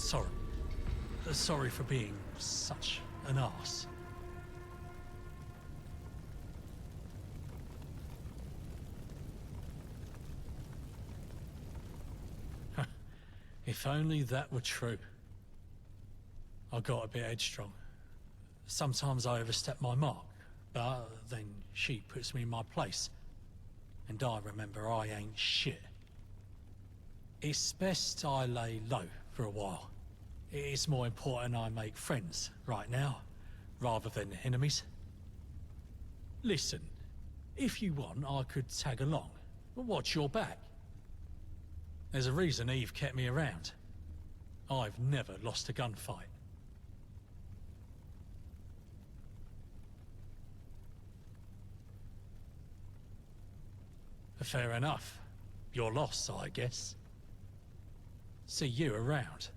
Sorry. Sorry for being such an arse. If only that were true. I got a bit headstrong. Sometimes I overstep my mark, but then she puts me in my place. And I remember I ain't shit. It's best I lay low for a while. It's more important I make friends right now, rather than enemies. Listen, if you want, I could tag along, but watch your back. There's a reason Eve kept me around. I've never lost a gunfight. Fair enough. Your loss, I guess. See you around.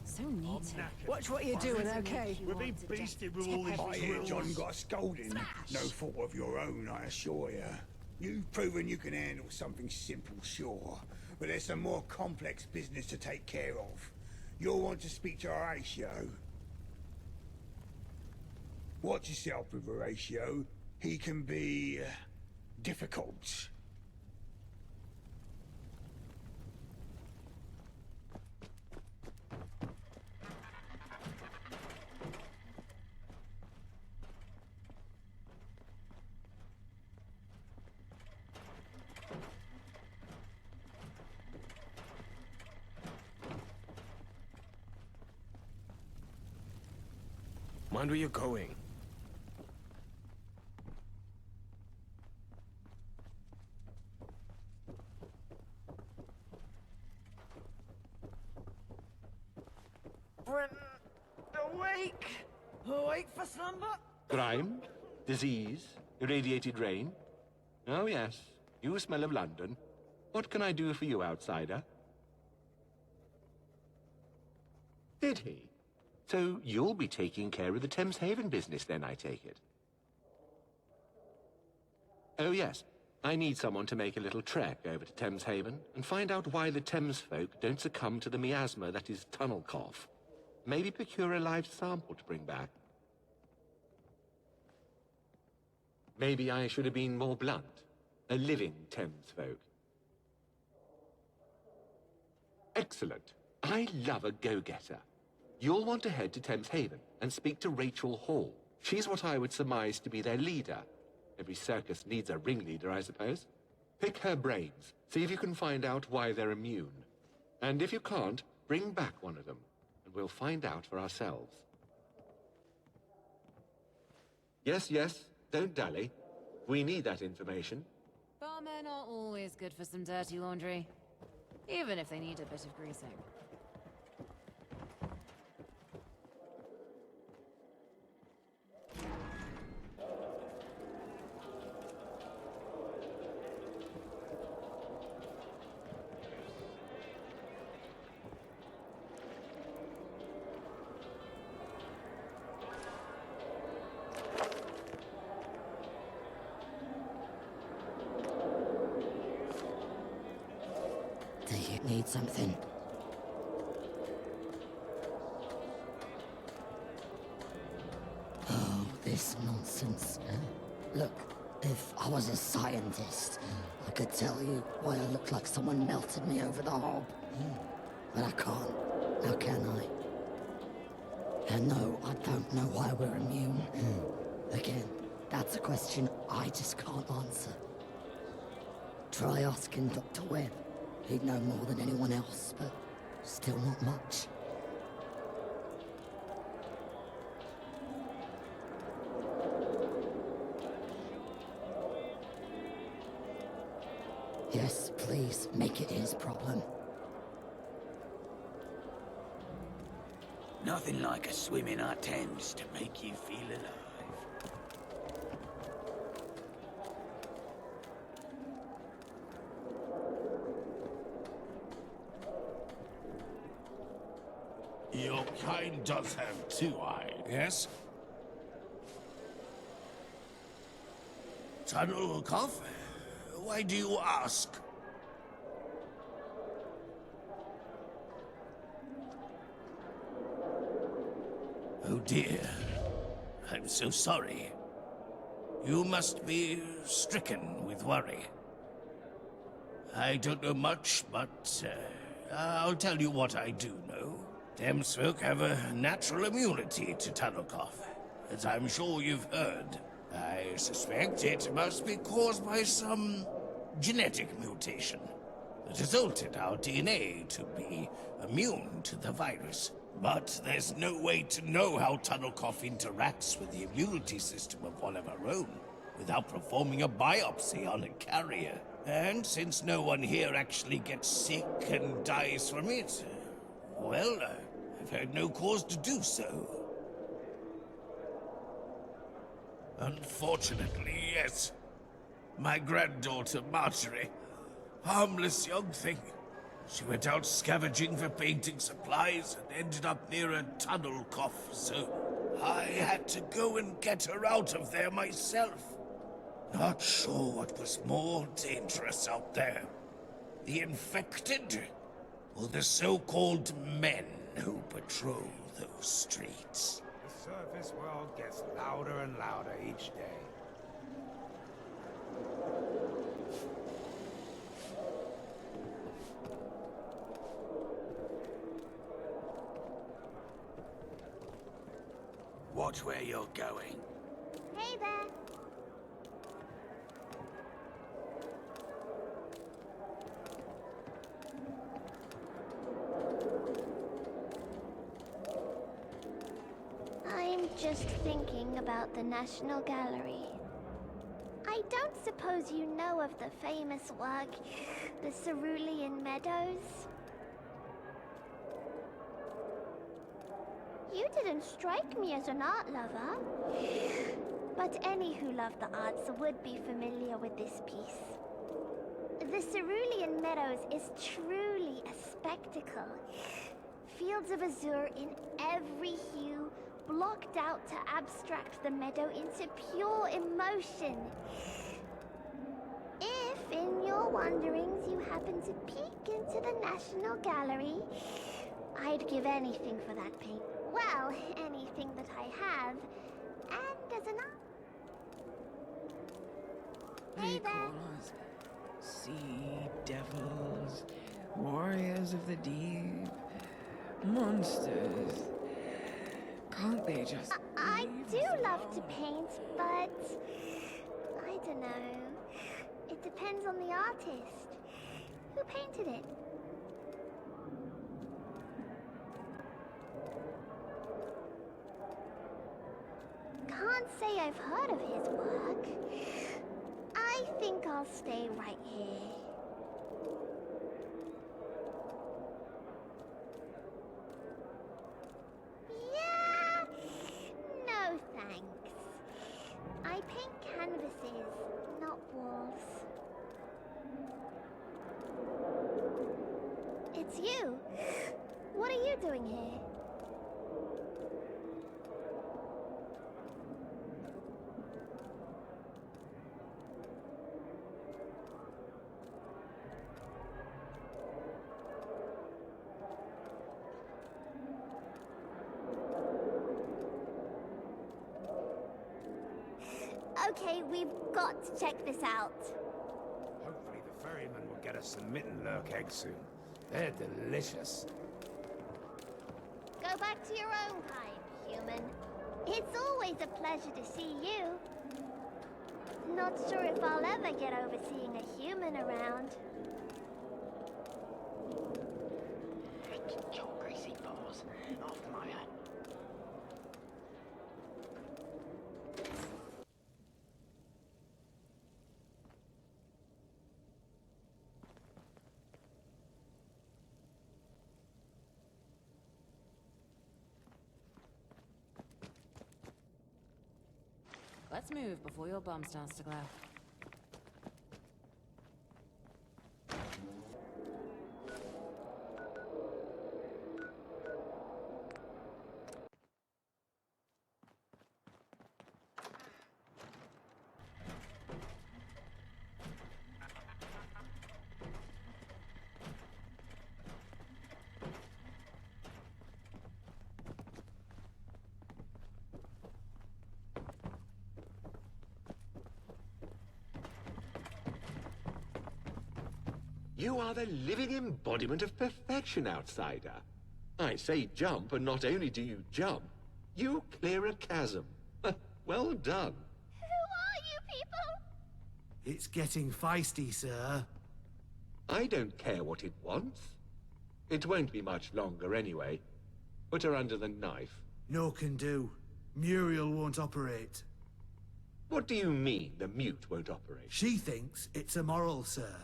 So neat. Watch what you're doing, okay? We're being beasted with all these I hear drills. John got a scolding. No fault of your own, I assure you. You've proven you can handle something simple, sure. But there's some more complex business to take care of. You'll want to speak to Horatio. Watch yourself with Horatio. He can be... difficult. Mind where you're going. Brenton, awake! Awake for slumber? Grime, disease, irradiated rain. Oh yes, you smell of London. What can I do for you, outsider? Did he? So you'll be taking care of the Thames Haven business then, I take it? Oh yes, I need someone to make a little trek over to Thames Haven and find out why the Thames folk don't succumb to the miasma that is tunnel cough. Maybe procure a live sample to bring back. Maybe I should have been more blunt. A living Thames folk. Excellent. I love a go-getter. You'll want to head to Thames Haven and speak to Rachel Hall. She's what I would surmise to be their leader. Every circus needs a ringleader, I suppose. Pick her brains. See if you can find out why they're immune. And if you can't, bring back one of them. And we'll find out for ourselves. Yes, yes. Don't dally. We need that information. Barmen are always good for some dirty laundry. Even if they need a bit of greasing. Do you need something? Oh, this nonsense. Look, if I was a scientist, I could tell you why I look like someone melted me over the hob. But I can't. How can I? And no, I don't know why we're immune. Again, that's a question I just can't answer. Try asking Dr. Webb. He'd know more than anyone else, but still not much. Yes, please, make it his problem. Nothing like a swim in our Thames to make you feel alive. Your kind does have two eyes. Yes? Tunnel cough? Why do you ask? Oh dear. I'm so sorry. You must be stricken with worry. I don't know much, but I'll tell you what I do know. Thames folk have a natural immunity to tunnel cough, as I'm sure you've heard. I suspect it must be caused by some genetic mutation that has altered our DNA to be immune to the virus. But there's no way to know how tunnel cough interacts with the immunity system of one of our own without performing a biopsy on a carrier. And since no one here actually gets sick and dies from it, well, I've had no cause to do so. Unfortunately, yes. My granddaughter, Marjorie, harmless young thing. She went out scavenging for painting supplies and ended up near a tunnel cough, so I had to go and get her out of there myself. Not sure what was more dangerous out there. The infected, or the so-called men who patrol those streets. The surface world gets louder and louder each day. Watch where you're going. Hey there. I'm just thinking about the National Gallery. I don't suppose you know of the famous work, the Cerulean Meadows? You didn't strike me as an art lover. But any who love the arts would be familiar with this piece. The Cerulean Meadows is truly a spectacle. Fields of azure in every hue, blocked out to abstract the meadow into pure emotion. If, in your wanderings, you happen to peek into the National Gallery, I'd give anything for that paint. Well, anything that I have. And as an They call us sea devils, warriors of the deep, monsters. Can't they just... I do love to paint, but I don't know. It depends on the artist. Who painted it? Can't say I've heard of his work. I think I'll stay right here. Yeah, no thanks. I paint canvases, not walls. It's you. What are you doing here? Okay, we've got to check this out. Hopefully the ferryman will get us some mitten lurk eggs soon. They're delicious. Go back to your own kind, human. It's always a pleasure to see you. Not sure if I'll ever get over seeing a human around. Your greasy paws, after my hat. Let's move before your bum starts to glow. You are the living embodiment of perfection, outsider. I say jump, and not only do you jump, you clear a chasm. Well done. Who are you people? It's getting feisty, sir. I don't care what it wants. It won't be much longer anyway. Put her under the knife. No can do. Muriel won't operate. What do you mean, the mute won't operate? She thinks it's immoral, sir.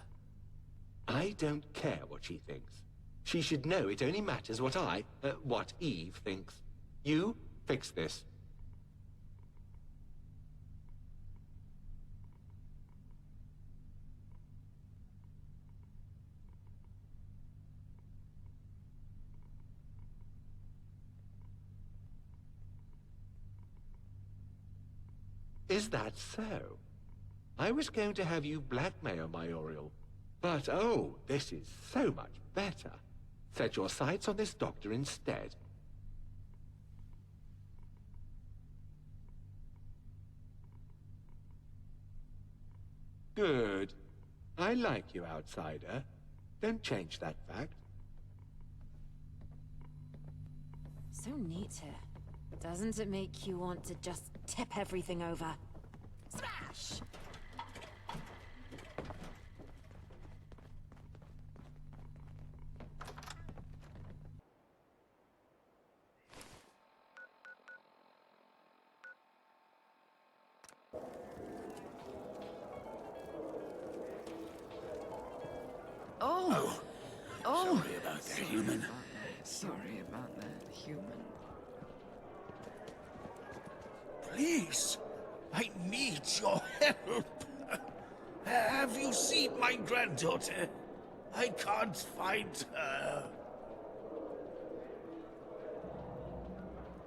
I don't care what she thinks. She should know it only matters what Eve thinks. You fix this. Is that so? I was going to have you blackmail my Oriole. But, oh, this is so much better. Set your sights on this doctor instead. Good. I like you, outsider. Don't change that fact. So neat here. Doesn't it make you want to just tip everything over? Smash! Oh! Sorry about that, human. Sorry about that, human. Please, I need your help. Have you seen my granddaughter? I can't find her.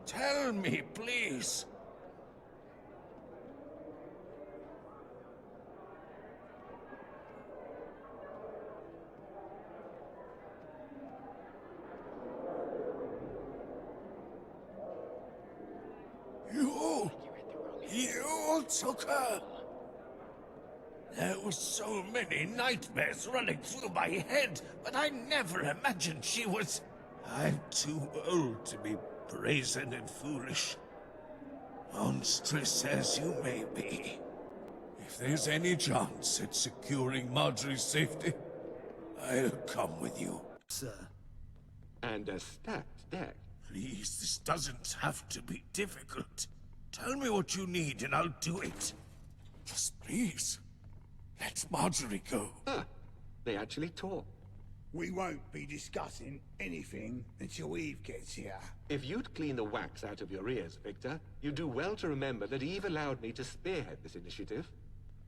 Tell me, please. You took her? There were so many nightmares running through my head, but I never imagined she was... I'm too old to be brazen and foolish. Monstrous as you may be. If there's any chance at securing Marjorie's safety, I'll come with you. Sir. And a stacked deck. Please, this doesn't have to be difficult. Tell me what you need and I'll do it. Just please, let Marjorie go. Ah, they actually talk. We won't be discussing anything until Eve gets here. If you'd clean the wax out of your ears, Victor, you'd do well to remember that Eve allowed me to spearhead this initiative.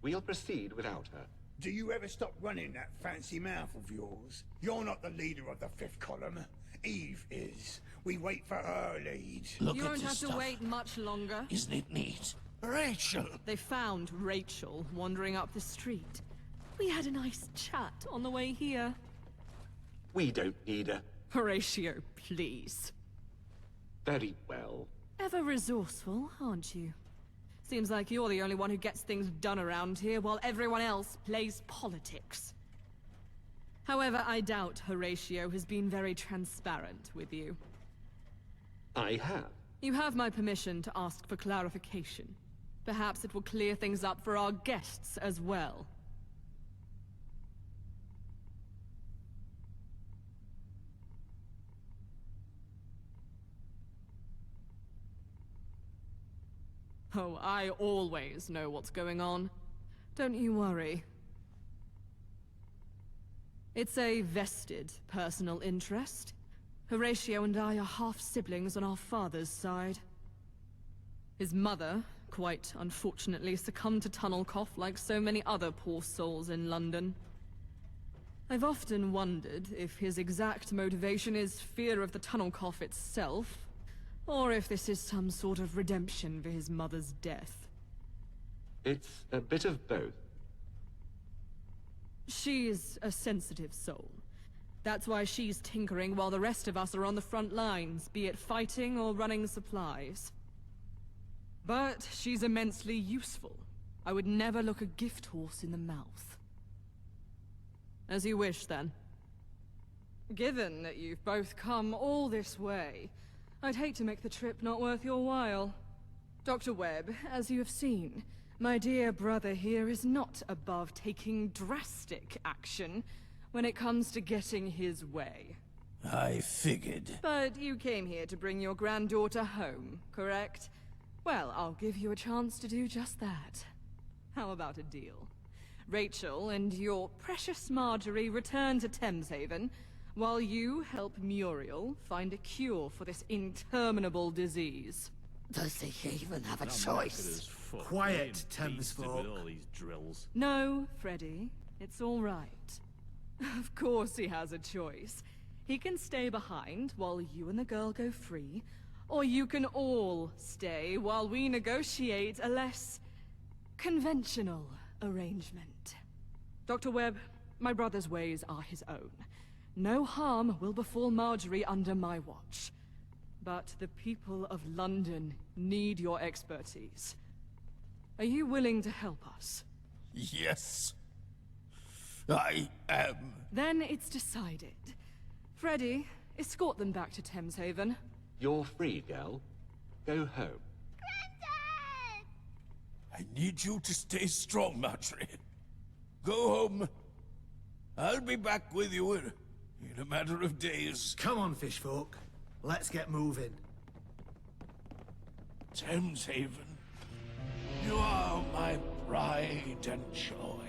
We'll proceed without her. Do you ever stop running that fancy mouth of yours? You're not the leader of the fifth column. Eve is. We wait for her lead. Look You at won't this have to stuff. wait much longer. Isn't it neat? Rachel! They found Rachel wandering up the street. We had a nice chat on the way here. We don't need her. Horatio, please. Very well. Ever resourceful, aren't you? Seems like you're the only one who gets things done around here while everyone else plays politics. However, I doubt Horatio has been very transparent with you. I have. You have my permission to ask for clarification. Perhaps it will clear things up for our guests as well. Oh, I always know what's going on. Don't you worry. It's a vested personal interest. Horatio and I are half-siblings on our father's side. His mother, quite unfortunately, succumbed to tunnel cough like so many other poor souls in London. I've often wondered if his exact motivation is fear of the tunnel cough itself, or if this is some sort of redemption for his mother's death. It's a bit of both. She's a sensitive soul. That's why she's tinkering while the rest of us are on the front lines, be it fighting or running supplies. But she's immensely useful. I would never look a gift horse in the mouth. As you wish, then. Given that you've both come all this way, I'd hate to make the trip not worth your while. Dr. Webb, as you have seen, my dear brother here is not above taking drastic action when it comes to getting his way. I figured. But you came here to bring your granddaughter home, correct? Well, I'll give you a chance to do just that. How about a deal? Rachel and your precious Marjorie return to Thameshaven, while you help Muriel find a cure for this interminable disease. Does he even have a choice? Quiet, Thames folk. No, Freddy. It's all right. Of course he has a choice. He can stay behind while you and the girl go free, or you can all stay while we negotiate a less conventional arrangement. Dr. Webb, my brother's ways are his own. No harm will befall Marjorie under my watch. But the people of London need your expertise. Are you willing to help us? Yes. I am. Then it's decided. Freddy, escort them back to Thameshaven. You're free, girl. Go home. I need you to stay strong, Marjorie. Go home. I'll be back with you in a matter of days. Come on, fish folk. Let's get moving. Thameshaven, you are my pride and joy.